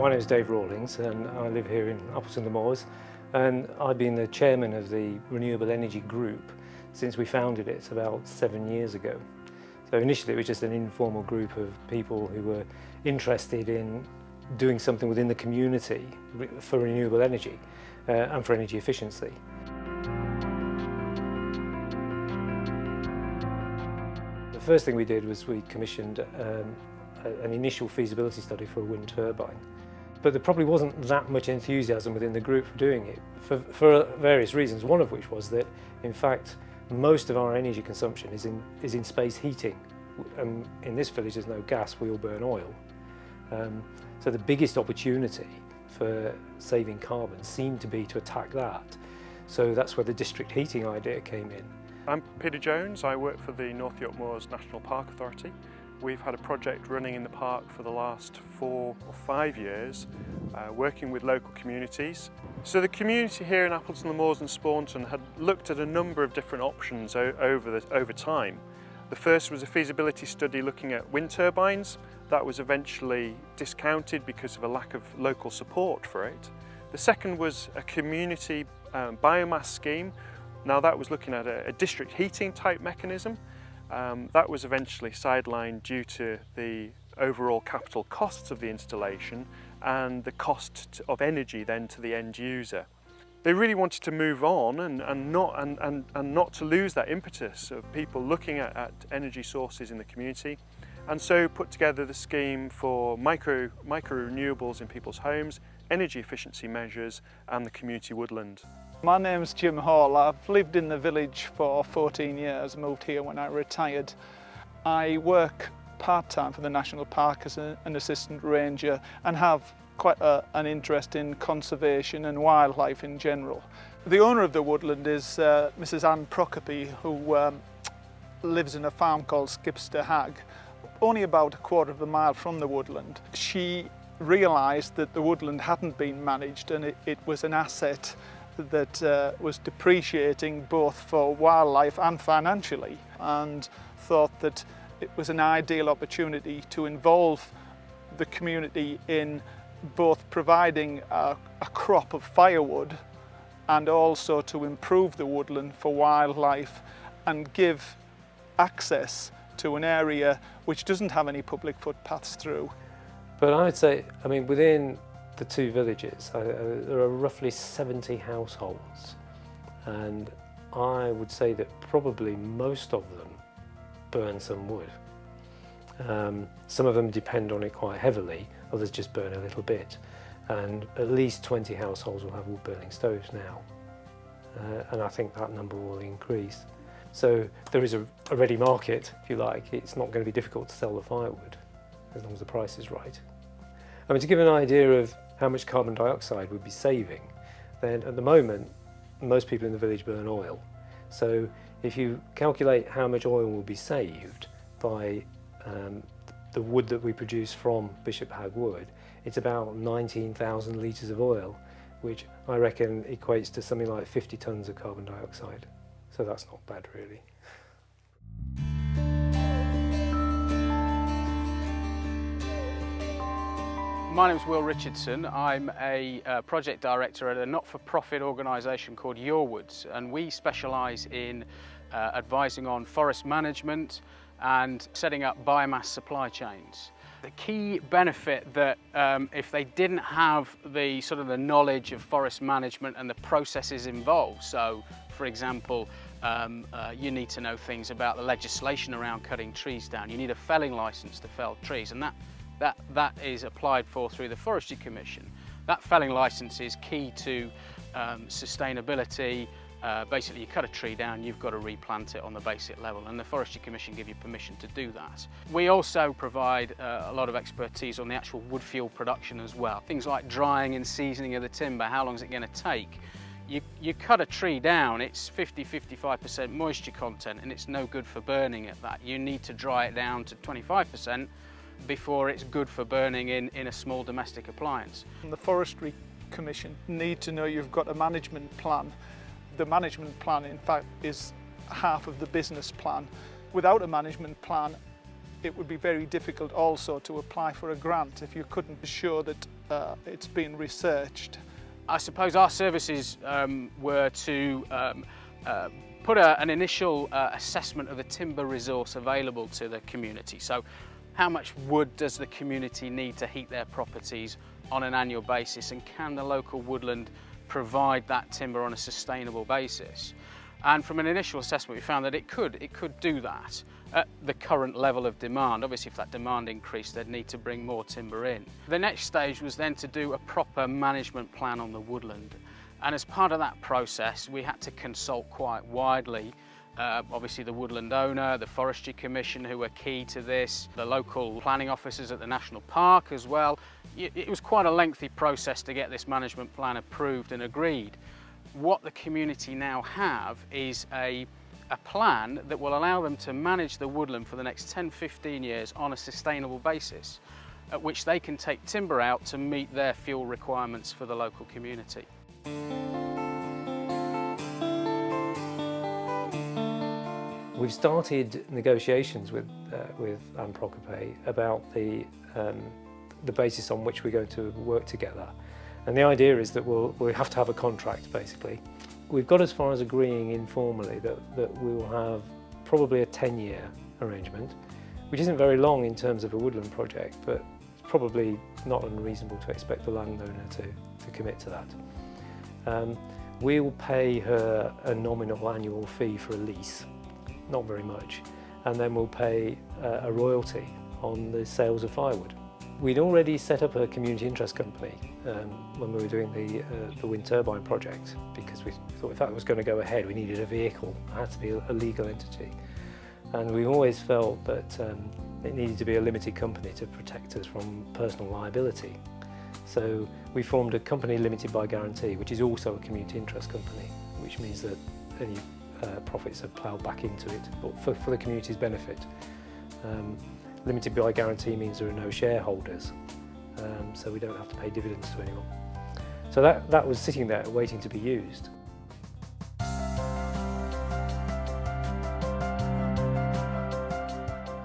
My name is Dave Rawlings and I live here in Appleton-le-Moors, and I've been the chairman of the Renewable Energy Group since we founded it about 7 years ago. So initially it was just an informal group of people who were interested in doing something within the community for renewable energy and for energy efficiency. The first thing we did was we commissioned an initial feasibility study for a wind turbine. But there probably wasn't that much enthusiasm within the group for doing it for various reasons, one of which was that, in fact, most of our energy consumption is in space heating. In this village there's no gas, we all burn oil. So the biggest opportunity for saving carbon seemed to be to attack that. So that's where the district heating idea came in. I'm Peter Jones, I work for the North York Moors National Park Authority. We've had a project running in the park for the last 4 or 5 years, working with local communities. So the community here in Appleton-le-Moors and Spaunton had looked at a number of different options over time. The first was a feasibility study looking at wind turbines. That was eventually discounted because of a lack of local support for it. The second was a community biomass scheme. Now that was looking at a district heating type mechanism. That was eventually sidelined due to the overall capital costs of the installation and the cost of energy then to the end user. They really wanted to move on and not to lose that impetus of people looking at energy sources in the community, and so put together the scheme for micro renewables in people's homes, energy efficiency measures and the community woodland. My name's Jim Hall. I've lived in the village for 14 years, moved here when I retired. I work part-time for the National Park as an assistant ranger and have quite an interest in conservation and wildlife in general. The owner of the woodland is Mrs. Anne Procopi, who lives in a farm called Skipster Hag, only about 1/4 of a mile from the woodland. She realised that the woodland hadn't been managed and it was an asset that was depreciating both for wildlife and financially, and thought that it was an ideal opportunity to involve the community in both providing a crop of firewood and also to improve the woodland for wildlife and give access to an area which doesn't have any public footpaths through. But I'd say, I mean, within the two villages, there are roughly 70 households, and I would say that probably most of them burn some wood. Some of them depend on it quite heavily, others just burn a little bit, and at least 20 households will have wood burning stoves now, and I think that number will increase. So there is a ready market, if you like. It's not going to be difficult to sell the firewood as long as the price is right. I mean, to give an idea of how much carbon dioxide we'd be saving, then at the moment most people in the village burn oil. So if you calculate how much oil will be saved by the wood that we produce from Bishop Hag wood, it's about 19,000 litres of oil, which I reckon equates to something like 50 tonnes of carbon dioxide. So that's not bad really. My name's Will Richardson. I'm a project director at a not-for-profit organisation called Your Woods, and we specialise in advising on forest management and setting up biomass supply chains. The key benefit that if they didn't have the the knowledge of forest management and the processes involved, so for example, you need to know things about the legislation around cutting trees down. You need a felling licence to fell trees, and that is applied for through the Forestry Commission. That felling licence is key to sustainability. Basically, you cut a tree down, you've got to replant it on the basic level, and the Forestry Commission give you permission to do that. We also provide a lot of expertise on the actual wood fuel production as well. Things like drying and seasoning of the timber, how long is it going to take? You cut a tree down, it's 50–55% moisture content, and it's no good for burning at that. You need to dry it down to 25% before it's good for burning in a small domestic appliance. The Forestry Commission need to know you've got a management plan. The management plan, in fact, is half of the business plan. Without a management plan, it would be very difficult also to apply for a grant if you couldn't show that it's been researched. I suppose our services were to put an initial assessment of the timber resource available to the community. So how much wood does the community need to heat their properties on an annual basis, and can the local woodland provide that timber on a sustainable basis? And from an initial assessment we found that it could do that at the current level of demand. Obviously if that demand increased they'd need to bring more timber in. The next stage was then to do a proper management plan on the woodland, and as part of that process we had to consult quite widely. Obviously the woodland owner, the Forestry Commission who were key to this, the local planning officers at the National Park as well. It was quite a lengthy process to get this management plan approved and agreed. What the community now have is a plan that will allow them to manage the woodland for the next 10-15 years on a sustainable basis, at which they can take timber out to meet their fuel requirements for the local community. We've started negotiations with Untitled about the basis on which we're going to work together. And the idea is that we'll have to have a contract, basically. We've got as far as agreeing informally that we will have probably a 10-year arrangement, which isn't very long in terms of a woodland project, but it's probably not unreasonable to expect the landowner to commit to that. We'll pay her a nominal annual fee for a lease, not very much, and then we'll pay a royalty on the sales of firewood. We'd already set up a community interest company when we were doing the wind turbine project, because we thought if that was going to go ahead we needed a vehicle. It had to be a legal entity, and we always felt that it needed to be a limited company to protect us from personal liability. So we formed a company limited by guarantee, which is also a community interest company, which means that any profits are ploughed back into it, but for the community's benefit. Limited by guarantee means there are no shareholders, so we don't have to pay dividends to anyone. So that was sitting there waiting to be used. I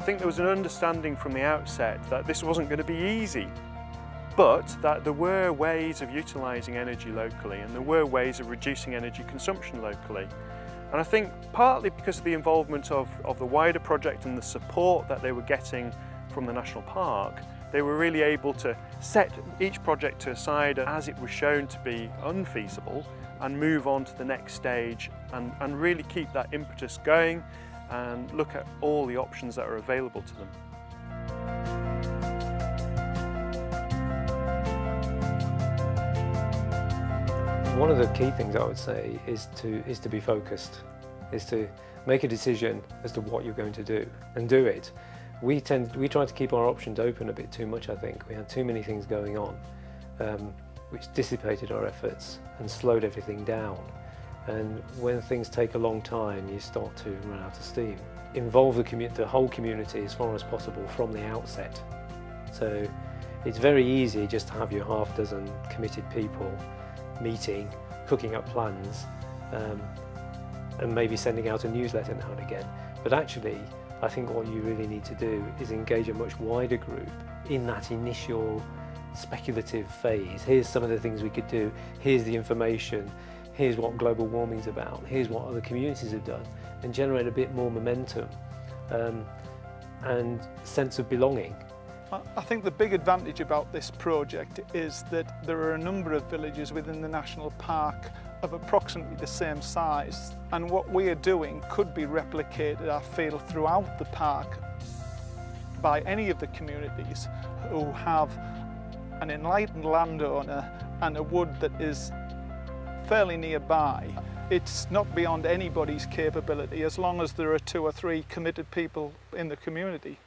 think there was an understanding from the outset that this wasn't going to be easy, but that there were ways of utilising energy locally, and there were ways of reducing energy consumption locally. And I think partly because of the involvement of the wider project and the support that they were getting from the National Park, they were really able to set each project to aside as it was shown to be unfeasible and move on to the next stage and really keep that impetus going and look at all the options that are available to them. One of the key things I would say is to be focused, is to make a decision as to what you're going to do and do it. We tried to keep our options open a bit too much, I think. We had too many things going on, which dissipated our efforts and slowed everything down. And when things take a long time, you start to run out of steam. Involve the whole community as far as possible from the outset. So it's very easy just to have your half dozen committed people meeting, cooking up plans, and maybe sending out a newsletter now and again. But actually, I think what you really need to do is engage a much wider group in that initial speculative phase. Here's some of the things we could do, here's the information, here's what global warming is about, here's what other communities have done, and generate a bit more momentum and sense of belonging. I think the big advantage about this project is that there are a number of villages within the National Park of approximately the same size, and what we are doing could be replicated, I feel, throughout the park by any of the communities who have an enlightened landowner and a wood that is fairly nearby. It's not beyond anybody's capability as long as there are 2 or 3 committed people in the community.